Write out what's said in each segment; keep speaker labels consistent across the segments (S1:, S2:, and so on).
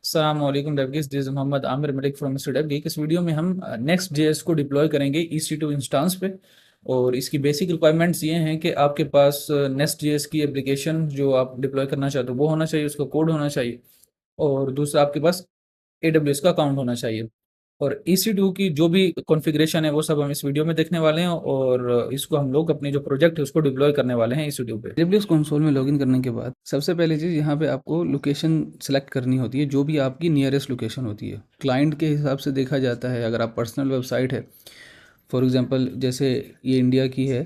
S1: अस्सलाम वालेकुम डेवगीज, this is Mohammad Aamir Malik from student. इस वीडियो में हम नेक्स्ट जेएस को डिप्लॉय करेंगे EC2 इंस्टेंस पे। और इसकी बेसिक रिक्वायरमेंट्स ये हैं कि आपके पास नेक्स्ट जेएस की एप्लीकेशन जो आप डिप्लॉय करना चाहते हो वो होना चाहिए, उसका कोड होना चाहिए। और दूसरा आपके पास AWS का अकाउंट होना चाहिए। और EC2 की जो भी कॉन्फ़िगरेशन है वो सब हम इस वीडियो में देखने वाले हैं, और इसको हम लोग अपनी जो प्रोजेक्ट है उसको डिप्लॉय करने वाले हैं EC2 पे। AWS कंसोल में लॉगिन करने के बाद सबसे पहली चीज़ यहाँ पे आपको लोकेशन सेलेक्ट करनी होती है, जो भी आपकी नियरेस्ट लोकेशन होती है। क्लाइंट के हिसाब से देखा जाता है, अगर आप पर्सनल वेबसाइट है, फॉर एग्जांपल जैसे ये इंडिया की है,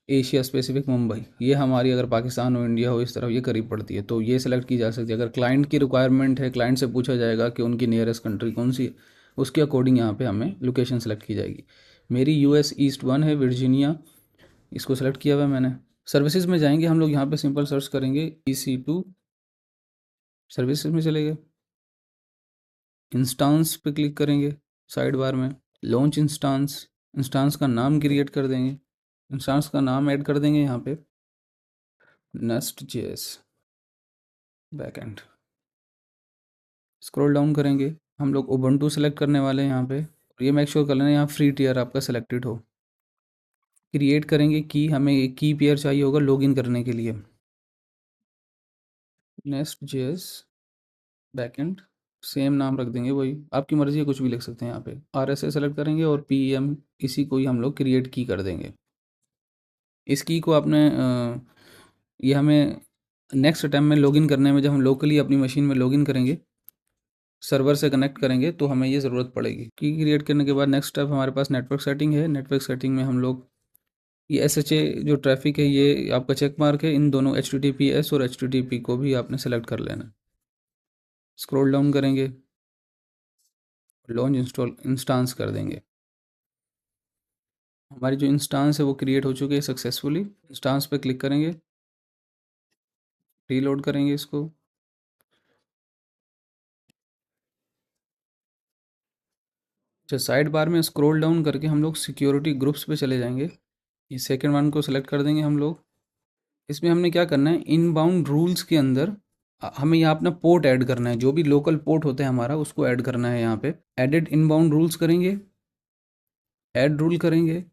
S1: एशिया स्पेसिफिक मुंबई, ये हमारी अगर पाकिस्तान हो इंडिया हो इस तरफ ये करीब पड़ती है, तो ये सेलेक्ट की जा सकती है। अगर क्लाइंट की रिक्वायरमेंट है, क्लाइंट से पूछा जाएगा कि उनकी नियरेस्ट कंट्री कौन सी है, उसके अकॉर्डिंग यहाँ पे हमें लोकेशन सेलेक्ट की जाएगी। मेरी US ईस्ट 1 है, वर्जीनिया, इसको सेलेक्ट किया हुआ है मैंने। सर्विसेज में जाएंगे हम लोग, यहाँ पे सिंपल सर्च करेंगे EC2, सर्विसेज में चले गए, इंस्टांस पे क्लिक करेंगे, साइड बार में लॉन्च इंस्टांस, इंस्टांस का नाम क्रिएट कर देंगे, इंस्टांस का नाम ऐड कर देंगे यहाँ पे nest JS backend. Scroll down करेंगे, हम लोग उबंटू सेलेक्ट करने वाले हैं यहाँ पे, और ये मेक श्योर कर लेना यहाँ फ्री टियर आपका सेलेक्टेड हो। क्रिएट करेंगे की, हमें एक की पेयर चाहिए होगा लॉगिन करने के लिए। नेस्ट जेएस बैकएंड, सेम नाम रख देंगे, वही आपकी मर्ज़ी है, कुछ भी लिख सकते हैं यहाँ पे। RSA सेलेक्ट करेंगे और PEM, इसी को ही हम लोग क्रिएट की कर देंगे। इस की को आपने ये हमें नेक्स्ट अटैम्प्ट में लॉगिन करने में, जब हम लोकली अपनी मशीन में लॉगिन करेंगे, सर्वर से कनेक्ट करेंगे, तो हमें ये ज़रूरत पड़ेगी। की क्रिएट करने के बाद नेक्स्ट स्टेप हमारे पास नेटवर्क सेटिंग है। नेटवर्क सेटिंग में हम लोग ये SHA जो ट्रैफिक है ये आपका चेक मार्क है, इन दोनों HTTPS और HTTP को भी आपने सेलेक्ट कर लेना। स्क्रॉल डाउन करेंगे, लॉन्च इंस्टॉल इंस्टांस कर देंगे। हमारी जो इंस्टांस है वो क्रिएट हो चुकी है सक्सेसफुली। इंस्टांस पे क्लिक करेंगे, रीलोड करेंगे इसको। अच्छा, साइड बार में स्क्रॉल डाउन करके हम लोग सिक्योरिटी ग्रुप्स पे चले जाएंगे, ये सेकेंड वन को सिलेक्ट कर देंगे हम लोग। इसमें हमने क्या करना है, इनबाउंड रूल्स के अंदर हमें यहाँ अपना पोर्ट ऐड करना है, जो भी लोकल पोर्ट होता है हमारा उसको ऐड करना है। यहाँ पे एडिट इनबाउंड रूल्स करेंगे, ऐड रूल करेंगे,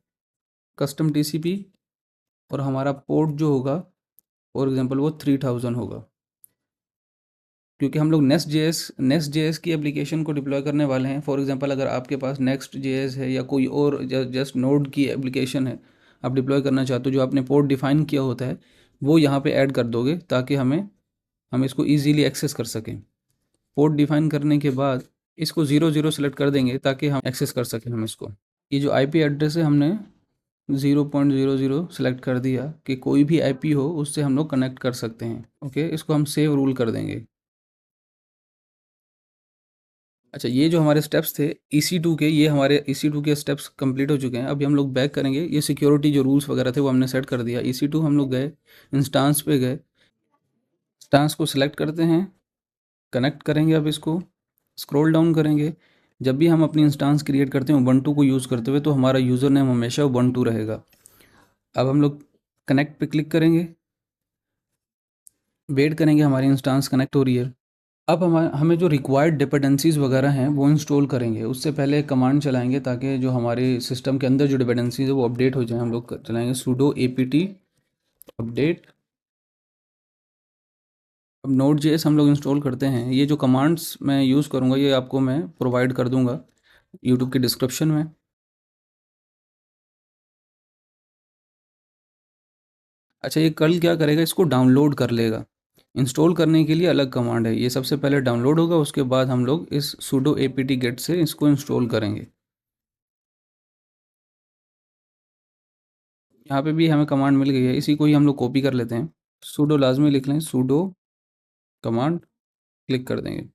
S1: कस्टम TCP, और हमारा पोर्ट जो होगा फॉर एग्जांपल वो 3000 होगा, क्योंकि हम लोग नेक्स्ट जेएस की एप्लीकेशन को डिप्लॉय करने वाले हैं। फॉर एग्जांपल अगर आपके पास नेक्स्ट जेएस है या कोई और जस्ट नोड की एप्लीकेशन है, आप डिप्लॉय करना चाहते हो, जो आपने पोर्ट डिफाइन किया होता है वो यहाँ पे ऐड कर दोगे, ताकि हम इसको ईजीली एक्सेस कर सकें। पोर्ट डिफाइन करने के बाद इसको 00 सेलेक्ट कर देंगे, ताकि हम एक्सेस कर सकें हम इसको। ये जो IP एड्रेस है हमने 0.00 सेलेक्ट कर दिया, कि कोई भी IP हो उससे हम लोग कनेक्ट कर सकते हैं। ओके, इसको हम सेव रूल कर देंगे। अच्छा, ये जो हमारे स्टेप्स थे EC2 के, ये हमारे EC2 के स्टेप्स कंप्लीट हो चुके हैं। अभी हम लोग बैक करेंगे, ये सिक्योरिटी जो रूल्स वगैरह थे वो हमने सेट कर दिया। EC2 हम लोग गए, इंस्टांस पे गए, इंस्टांस को सिलेक्ट करते हैं, कनेक्ट करेंगे। अब इसको स्क्रॉल डाउन करेंगे। जब भी हम अपनी इंस्टांस क्रिएट करते हैं उबंटू को यूज़ करते हुए, तो हमारा यूज़र नेम हमेशा उबंटू रहेगा। अब हम लोग कनेक्ट पे क्लिक करेंगे, वेट करेंगे, हमारी इंस्टांस कनेक्ट हो रही है। अब हमें जो रिक्वायर्ड डिपेंडेंसीज़ वगैरह हैं वो इंस्टॉल करेंगे। उससे पहले कमांड चलाएंगे, ताकि जो हमारे सिस्टम के अंदर जो डिपेंडेंसीज़ है वो अपडेट हो जाए। हम लोग चलाएंगे sudo apt अपडेट। अब Node.js हम लोग इंस्टॉल करते हैं। ये जो कमांड्स मैं यूज़ करूँगा ये आपको मैं प्रोवाइड कर दूँगा यूट्यूब के डिस्क्रिप्शन में। अच्छा, ये कल क्या करेगा, इसको डाउनलोड कर लेगा। इंस्टॉल करने के लिए अलग कमांड है, ये सबसे पहले डाउनलोड होगा, उसके बाद हम लोग इस sudo apt get से इसको इंस्टॉल करेंगे। यहाँ पे भी हमें कमांड मिल गई है, इसी को ही हम लोग कॉपी कर लेते हैं। सूडो लाजमी लिख लें, सूडो कमांड, क्लिक कर देंगे।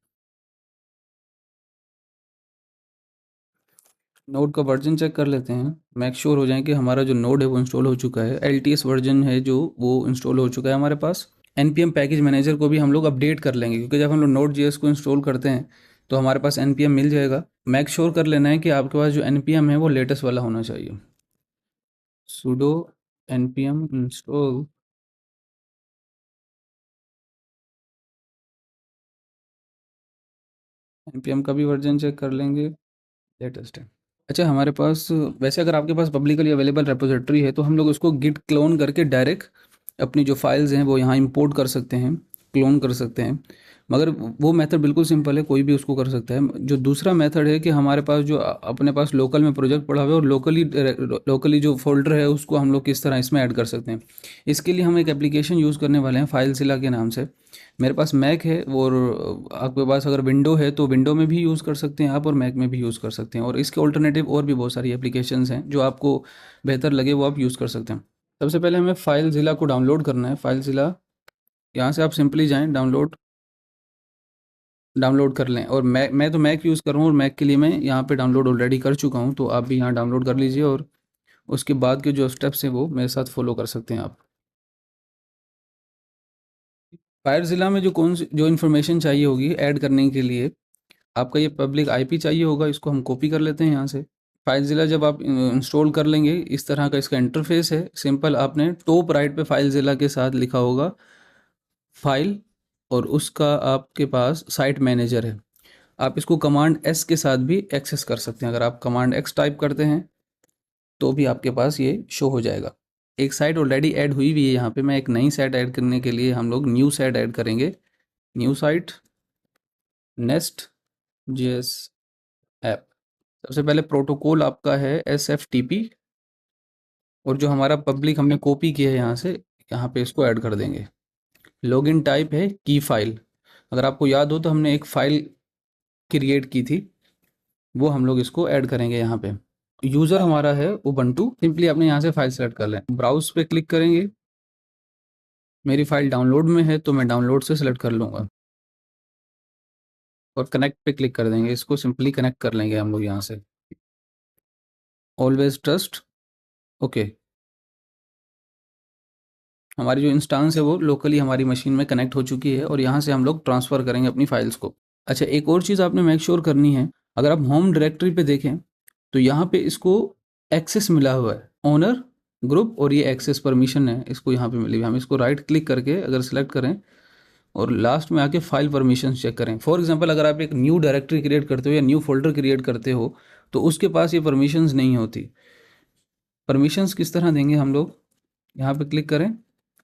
S1: नोड का वर्जन चेक कर लेते हैं, मेक श्योर हो जाए कि हमारा जो नोड है वो इंस्टॉल हो चुका है। LTS वर्जन है जो, वो इंस्टॉल हो चुका है हमारे पास। NPM पैकेज मैनेजर को भी हम लोग अपडेट कर लेंगे, क्योंकि जब हम लोग Node.js को इंस्टॉल करते हैं तो हमारे पास NPM मिल जाएगा। मेक श्योर कर लेना है कि आपके पास जो NPM है वो लेटेस्ट वाला होना चाहिए। सूडो NPM इंस्टॉल, npm का भी वर्जन चेक कर लेंगे, लेटेस्ट है। अच्छा, हमारे पास वैसे अगर आपके पास पब्लिकली अवेलेबल रेपोजिटरी है तो हम लोग उसको गिट क्लोन करके डायरेक्ट अपनी जो फाइल्स हैं वो यहाँ इंपोर्ट कर सकते हैं, क्लोन कर सकते हैं। मगर वो मेथड बिल्कुल सिंपल है, कोई भी उसको कर सकता है। जो दूसरा मेथड है कि हमारे पास जो अपने पास लोकल में प्रोजेक्ट पड़ा हुआ है और लोकली जो फोल्डर है उसको हम लोग किस तरह इसमें ऐड कर सकते हैं। इसके लिए हम एक एप्लीकेशन यूज़ करने वाले हैं फाइलज़िला के नाम से। मेरे पास मैक है और आपके पास अगर विंडो है तो विंडो में भी यूज़ कर सकते हैं आप, और मैक में भी यूज़ कर सकते हैं। और इसके ऑल्टरनेटिव और भी बहुत सारी एप्लीकेशंस हैं, जो आपको बेहतर लगे वो आप यूज़ कर सकते हैं। सबसे पहले हमें फाइलज़िला को डाउनलोड करना है। फाइलज़िला, यहाँ से आप सिंपली जाएँ, डाउनलोड कर लें। और मैं तो मैक यूज़ कर रहा हूँ और मैक के लिए मैं यहाँ पे डाउनलोड ऑलरेडी कर चुका हूँ, तो आप भी यहाँ डाउनलोड कर लीजिए और उसके बाद के जो स्टेप्स हैं वो मेरे साथ फॉलो कर सकते हैं आप। फाइलज़िला में जो इन्फॉर्मेशन चाहिए होगी ऐड करने के लिए, आपका ये पब्लिक आईपी चाहिए होगा, इसको हम कॉपी कर लेते हैं यहाँ से। फाइलज़िला जब आप इंस्टॉल कर लेंगे, इस तरह का इसका इंटरफेस है। सिंपल, आपने टॉप राइट पे फाइलज़िला के साथ लिखा होगा फाइल, और उसका आपके पास साइट मैनेजर है। आप इसको कमांड एस के साथ भी एक्सेस कर सकते हैं। अगर आप कमांड एक्स टाइप करते हैं तो भी आपके पास ये शो हो जाएगा। एक साइट ऑलरेडी ऐड हुई हुई है यहाँ पे। मैं एक नई साइट ऐड करने के लिए हम लोग न्यू साइट ऐड करेंगे। New site, nest JS app. सबसे पहले प्रोटोकॉल आपका है SFTP, और जो हमारा पब्लिक हमने कॉपी किया है यहाँ से, यहाँ पे इसको ऐड कर देंगे। लॉगिन टाइप है की फाइल। अगर आपको याद हो तो हमने एक फ़ाइल क्रिएट की थी, वो हम लोग इसको ऐड करेंगे यहाँ पे। यूज़र हमारा है उबंटू। सिंपली आपने यहाँ से फाइल सेलेक्ट कर लें, ब्राउज पे क्लिक करेंगे। मेरी फाइल डाउनलोड में है तो मैं डाउनलोड से सिलेक्ट कर लूँगा और कनेक्ट पे क्लिक कर देंगे। इसको सिंपली कनेक्ट कर लेंगे हम लोग यहाँ से। Always trust, okay. हमारी जो इंस्टांस है वो लोकली हमारी मशीन में कनेक्ट हो चुकी है और यहाँ से हम लोग ट्रांसफ़र करेंगे अपनी फाइल्स को। अच्छा, एक और चीज़ आपने मेक श्योर करनी है, अगर आप होम डायरेक्टरी पे देखें तो यहाँ पे इसको एक्सेस मिला हुआ है, ओनर, ग्रुप, और ये एक्सेस परमिशन है इसको यहाँ पे मिली हुई है। हम इसको राइट क्लिक करके अगर सेलेक्ट करें और लास्ट में आके फाइल परमिशन चेक करें। फॉर एग्जांपल, अगर आप एक न्यू डायरेक्टरी क्रिएट करते हो या न्यू फोल्डर क्रिएट करते हो तो उसके पास ये परमिशंस नहीं होती। परमिशंस किस तरह देंगे हम लोग, यहाँ पे क्लिक करें,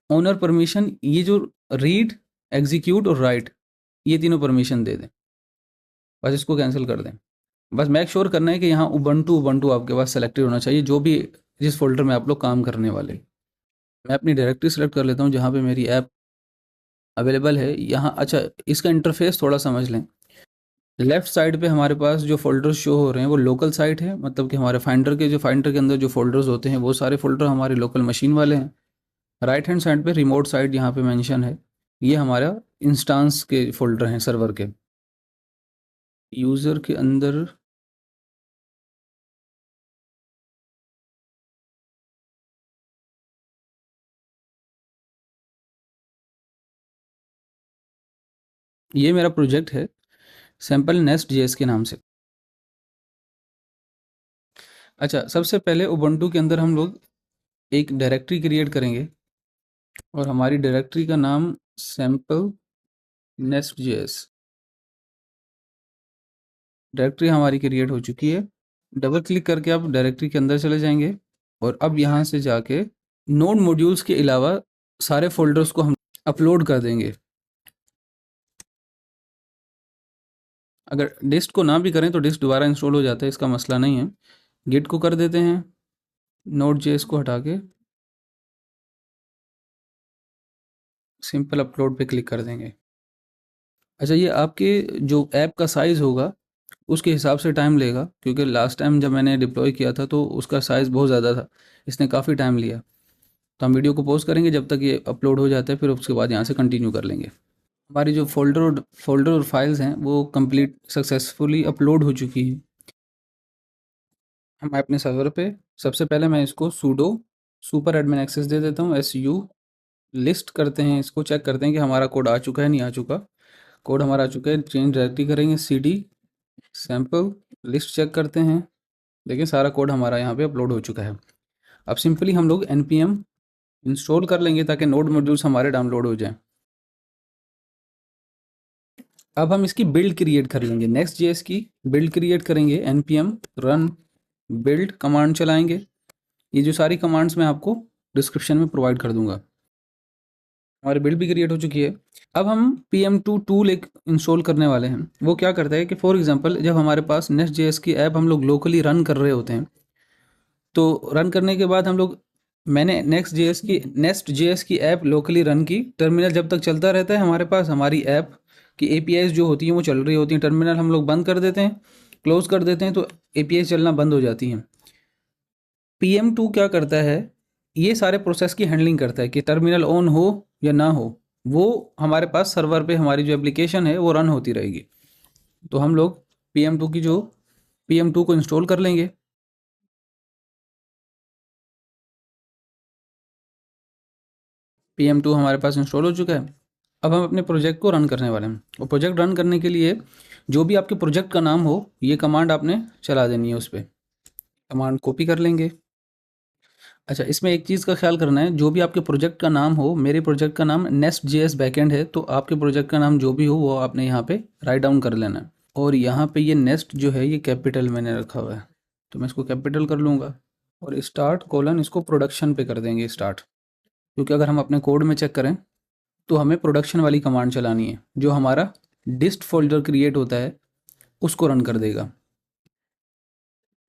S1: ओनर परमिशन, ये जो रीड, एग्जीक्यूट और राइट, ये तीनों परमिशन दे दें। बस इसको कैंसिल कर दें। बस मेक श्योर करना है कि यहाँ उबंटू उबंटू आपके पास सेलेक्टेड होना चाहिए, जो भी जिस फोल्डर में आप लोग काम करने वाले। मैं अपनी डायरेक्टरी सेलेक्ट कर लेता हूँ जहाँ पे मेरी ऐप अवेलेबल है यहाँ। अच्छा, इसका इंटरफेस थोड़ा समझ लें। लेफ्ट साइड पे हमारे पास जो फोल्डर्स शो हो रहे हैं वो लोकल साइट है, मतलब कि हमारे फाइंडर के अंदर जो फोल्डर्स होते हैं वो सारे फोल्डर हमारे लोकल मशीन वाले हैं। राइट हैंड साइड पे रिमोट साइट यहाँ पे मेंशन है, ये हमारा इंस्टांस के फोल्डर हैं सर्वर के। यूज़र के अंदर ये मेरा प्रोजेक्ट है सैम्पल नेस्ट जेएस के नाम से। अच्छा, सबसे पहले उबंटू के अंदर हम लोग एक डायरेक्टरी क्रिएट करेंगे और हमारी डायरेक्टरी का नाम सैम्पल नेस्ट जेएस। डायरेक्टरी हमारी क्रिएट हो चुकी है। डबल क्लिक करके आप डायरेक्टरी के अंदर चले जाएंगे और अब यहाँ से जाके नोड मॉड्यूल्स के अलावा सारे फोल्डर्स को हम अपलोड कर देंगे। अगर डिस्ट को ना भी करें तो डिस्ट दोबारा इंस्टॉल हो जाता है, इसका मसला नहीं है। गिट को कर देते हैं, नोड जेएस को हटा के सिंपल अपलोड पे क्लिक कर देंगे। अच्छा, ये आपके जो ऐप का साइज़ होगा उसके हिसाब से टाइम लेगा, क्योंकि लास्ट टाइम जब मैंने डिप्लॉय किया था तो उसका साइज़ बहुत ज़्यादा था, इसने काफ़ी टाइम लिया। तो हम वीडियो को पॉज करेंगे जब तक ये अपलोड हो जाता है, फिर उसके बाद यहाँ से कंटिन्यू कर लेंगे। हमारी जो फोल्डर और फाइल्स हैं वो कंप्लीट सक्सेसफुली अपलोड हो चुकी हैं। हम अपने सर्वर पे सबसे पहले मैं इसको सूडो सुपर एडमिन एक्सेस दे देता हूँ, SU लिस्ट करते हैं, इसको चेक करते हैं कि हमारा कोड आ चुका है नहीं आ चुका। कोड हमारा आ चुका है, चेंज डायरेक्टली करेंगे, CD सैम्पल लिस्ट चेक करते हैं। देखिए सारा कोड हमारा यहाँ पे अपलोड हो चुका है। अब सिंपली हम लोग npm इंस्टॉल कर लेंगे ताकि नोड मॉड्यूल्स हमारे डाउनलोड हो जाएं। अब हम इसकी बिल्ड क्रिएट कर लेंगे, नेक्स्ट जेएस की बिल्ड क्रिएट करेंगे, npm run बिल्ड कमांड चलाएंगे। ये जो सारी कमांड्स मैं आपको डिस्क्रिप्शन में प्रोवाइड कर दूंगा। हमारी बिल्ड भी क्रिएट हो चुकी है। अब हम pm2 टूल एक इंस्टॉल करने वाले हैं। वो क्या करता है कि फॉर एग्जांपल जब हमारे पास नेक्स्ट जेएस की ऐप हम लोग लोकली रन कर रहे होते हैं, तो रन करने के बाद हम लोग, मैंने नेक्स्ट जेएस की ऐप लोकली रन की, टर्मिनल जब तक चलता रहता है हमारे पास हमारी ऐप की एपीआईज जो होती हैं वो चल रही होती हैं। टर्मिनल हम लोग बंद कर देते हैं, क्लोज कर देते हैं, तो एपीआई चलना बंद हो जाती हैं। pm2 क्या करता है, ये सारे प्रोसेस की हैंडलिंग करता है कि टर्मिनल ऑन हो या ना हो, वो हमारे पास सर्वर पे हमारी जो एप्लीकेशन है वो रन होती रहेगी। तो हम लोग pm2 को इंस्टॉल कर लेंगे। pm2 हमारे पास इंस्टॉल हो चुका है। अब हम अपने प्रोजेक्ट को रन करने वाले हैं, और प्रोजेक्ट रन करने के लिए जो भी आपके प्रोजेक्ट का नाम हो ये कमांड आपने चला देनी है। उस पर कमांड कॉपी कर लेंगे। अच्छा, इसमें एक चीज़ का ख्याल करना है, जो भी आपके प्रोजेक्ट का नाम हो, मेरे प्रोजेक्ट का नाम नेस्ट जेएस बैकएंड है, तो आपके प्रोजेक्ट का नाम जो भी हो वो आपने यहाँ पे राइट डाउन कर लेना है। और यहाँ पे ये नेस्ट जो है ये कैपिटल मैंने रखा हुआ है, तो मैं इसको कैपिटल कर लूँगा। और स्टार्ट कोलन इसको प्रोडक्शन पे कर देंगे स्टार्ट, क्योंकि अगर हम अपने कोड में चेक करें तो हमें प्रोडक्शन वाली कमांड चलानी है, जो हमारा डिस्ट फोल्डर क्रिएट होता है उसको रन कर देगा।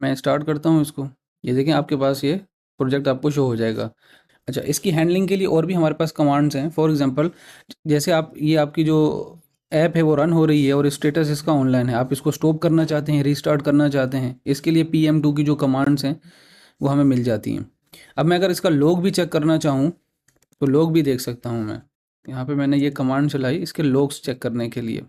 S1: मैं स्टार्ट करता हूँ इसको, ये देखें आपके पास ये प्रोजेक्ट आपको शो हो जाएगा। अच्छा, इसकी हैंडलिंग के लिए और भी हमारे पास कमांड्स हैं। फॉर एग्जांपल जैसे ये आपकी जो ऐप है वो रन हो रही है और स्टेटस इसका ऑनलाइन है, आप इसको स्टॉप करना चाहते हैं, रीस्टार्ट करना चाहते हैं, इसके लिए pm2 की जो कमांड्स हैं वो हमें मिल जाती हैं। अब मैं अगर इसका लॉग भी चेक करना चाहूँ तो लॉग भी देख सकता हूँ मैं। यहाँ पे मैंने ये कमांड चलाई इसके लॉग्स चेक करने के लिए,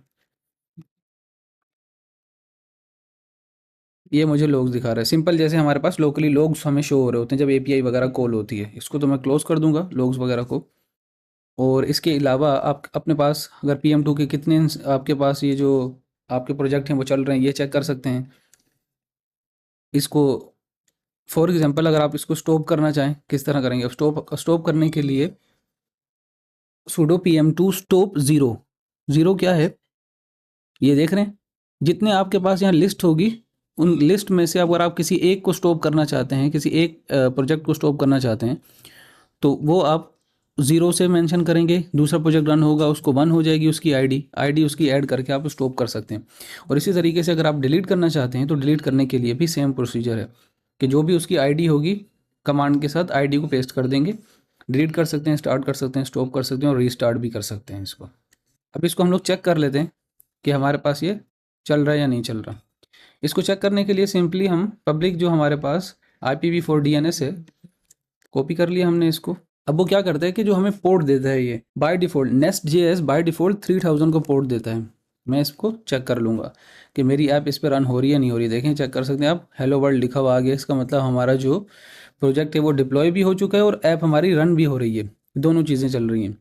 S1: ये मुझे लॉग्स दिखा रहा है सिंपल, जैसे हमारे पास लोकली लॉग्स हमें शो हो रहे होते हैं जब एपीआई वगैरह कॉल होती है। इसको तो मैं क्लोज कर दूंगा लॉग्स वगैरह को। और इसके अलावा आप अपने पास अगर pm2 के कितने आपके पास ये जो आपके प्रोजेक्ट हैं वो चल रहे हैं ये चेक कर सकते हैं। इसको फॉर एग्जांपल अगर आप इसको स्टॉप करना चाहें, किस तरह करेंगे? स्टॉप करने के लिए sudo pm2 stop zero. Zero क्या है ये देख रहे हैं, जितने आपके पास यहाँ लिस्ट होगी उन लिस्ट में से अगर आप किसी एक को स्टॉप करना चाहते हैं, किसी एक प्रोजेक्ट को स्टॉप करना चाहते हैं, तो वो आप ज़ीरो से मेंशन करेंगे, दूसरा प्रोजेक्ट रन होगा उसको 1 हो जाएगी उसकी आईडी उसकी ऐड करके आप स्टॉप कर सकते हैं। और इसी तरीके से अगर आप डिलीट करना चाहते हैं तो डिलीट करने के लिए भी सेम प्रोसीजर है कि जो भी उसकी आईडी होगी कमांड के साथ आईडी को पेस्ट कर देंगे, डिलीट कर सकते हैं, स्टार्ट कर सकते हैं, स्टॉप कर सकते हैं और रीस्टार्ट भी कर सकते हैं इसको। अब इसको हम लोग चेक कर लेते हैं कि हमारे पास ये चल रहा है या नहीं चल रहा। इसको चेक करने के लिए सिंपली हम पब्लिक जो हमारे पास IPv4 DNS है, कॉपी कर लिया हमने इसको। अब वो क्या करता है कि जो हमें पोर्ट देता है ये by default nest JS by default 3000 को पोर्ट देता है। मैं इसको चेक कर लूँगा कि मेरी ऐप इस पर रन हो रही है नहीं हो रही। देखें, चेक कर सकते हैं आप, हेलो वर्ल्ड लिखा हुआ आ गया। इसका मतलब हमारा जो प्रोजेक्ट है वो डिप्लॉय भी हो चुका है और ऐप हमारी रन भी हो रही है, दोनों चीज़ें चल रही हैं।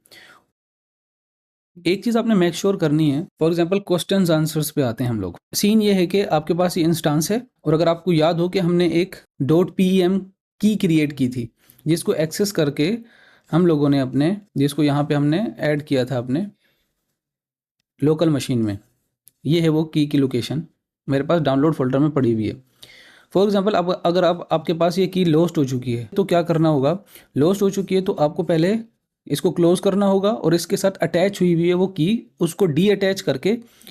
S1: एक चीज़ आपने मेक श्योर करनी है, फॉर एग्जांपल क्वेश्चंस आंसर्स पे आते हैं हम लोग। सीन ये है कि आपके पास ये इंस्टांस है और अगर आपको याद हो कि हमने एक .pem की क्रिएट की थी जिसको एक्सेस करके हम लोगों ने अपने, जिसको यहाँ पे हमने ऐड किया था अपने लोकल मशीन में, ये है वो की लोकेशन मेरे पास डाउनलोड फोल्डर में पड़ी हुई है। फॉर एग्जांपल अब अगर आपके पास ये की लॉस्ट हो चुकी है तो क्या करना होगा? लॉस्ट हो चुकी है तो आपको पहले इसको क्लोज करना होगा और इसके साथ अटैच हुई है वो की, उसको डी अटैच करके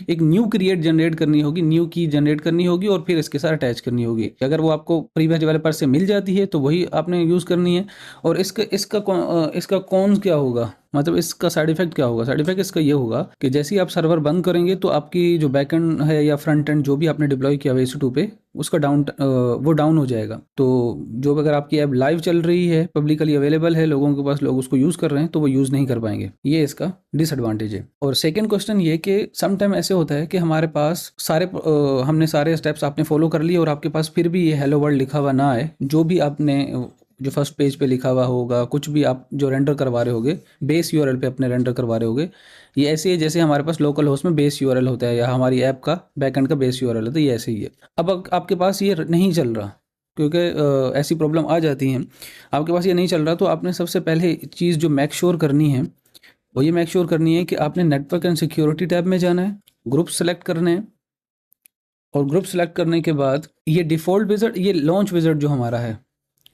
S1: एक न्यू क्रिएट जनरेट करनी होगी, न्यू की जनरेट करनी होगी और फिर इसके साथ अटैच करनी होगी। अगर वो आपको प्रीवियस डेवलपर से मिल जाती है तो वही आपने यूज़ करनी है। और इसका कौन क्या होगा, मतलब इसका साइड इफेक्ट क्या होगा? साइड इफेक्ट इसका ये होगा कि जैसे ही आप सर्वर बंद करेंगे तो आपकी जो बैकएंड है या फ्रंट एंड जो भी आपने डिप्लॉय किया हुआ EC2 पे उसका वो डाउन हो जाएगा। तो जो अगर आपकी ऐप लाइव चल रही है, पब्लिकली अवेलेबल है, लोगों के पास लोग उसको यूज़ कर रहे हैं, तो वो यूज़ नहीं कर पाएंगे। ये इसका डिसएडवांटेज है। और सेकेंड क्वेश्चन ये कि सम टाइम ऐसे होता है कि हमारे पास हमने सारे स्टेप्स आपने फॉलो कर लिए और आपके पास फिर भी ये हेलो वर्ल्ड लिखा हुआ ना आए। जो भी आपने जो फर्स्ट पेज पे लिखा हुआ होगा, कुछ भी आप जो रेंडर करवा रहे होगे बेस URL पे अपने रेंडर करवा रहे होगे, ये ऐसे ही जैसे हमारे पास लोकल होस्ट में बेस URL होता है या हमारी ऐप का बैकएंड का बेस URL होता है, ये ऐसे ही है। अब आपके पास ये नहीं चल रहा क्योंकि ऐसी प्रॉब्लम आ जाती हैं, आपके पास ये नहीं चल रहा, तो आपने सबसे पहले चीज़ जो मेक श्योर करनी है वो ये मेक श्योर करनी है कि आपने नेटवर्क एंड सिक्योरिटी टैब में जाना है। ग्रुप सेलेक्ट करने हैं और ग्रुप सेलेक्ट करने के बाद ये डिफ़ॉल्ट विज़ार्ड, ये लॉन्च विज़ार्ड जो हमारा है,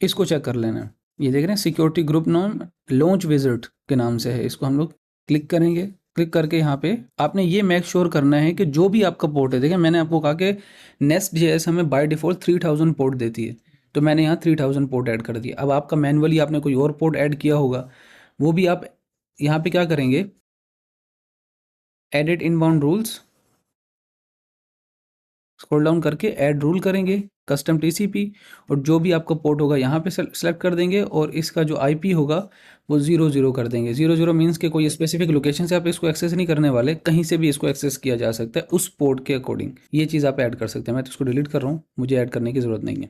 S1: इसको चेक कर लेना है। ये देख रहे हैं सिक्योरिटी ग्रुप नाम लॉन्च विज़ार्ड के नाम से है, इसको हम लोग क्लिक करेंगे। क्लिक करके यहाँ पे आपने ये मेक श्योर करना है कि जो भी आपका पोर्ट है, देखिए मैंने आपको कहा कि नेस्ट जेएस हमें बाय डिफ़ॉल्ट 3000 पोर्ट देती है, तो मैंने यहाँ 3000 पोर्ट ऐड कर दिया। अब आपका मैनुअली आपने कोई और पोर्ट ऐड किया होगा, वो भी आप यहाँ पे क्या करेंगे, edit inbound rules, scroll down करके ऐड रूल करेंगे, कस्टम टीसीपी, और जो भी आपका पोर्ट होगा यहाँ पे सेलेक्ट कर देंगे और इसका जो आईपी होगा वो 00 कर देंगे। 00 मीन्स के कोई स्पेसिफिक लोकेशन से आप इसको एक्सेस नहीं करने वाले, कहीं से भी इसको एक्सेस किया जा सकता है उस पोर्ट के अकॉर्डिंग। ये चीज़ आप ऐड कर सकते हैं। मैं तो इसको डिलीट कर रहा हूँ, मुझे ऐड करने की ज़रूरत नहीं है।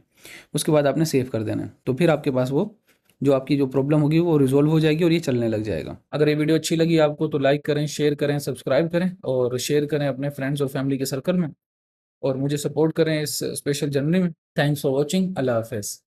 S1: उसके बाद आपने सेव कर देना है, तो फिर आपके पास वो जो आपकी जो प्रॉब्लम होगी वो रिजॉल्व हो जाएगी और ये चलने लग जाएगा। अगर ये वीडियो अच्छी लगी आपको तो लाइक करें, शेयर करें, सब्सक्राइब करें और शेयर करें अपने फ्रेंड्स और फैमिली के सर्कल में, और मुझे सपोर्ट करें इस स्पेशल जर्नी में। Thanks for watching. अल्लाह हाफ़िज़।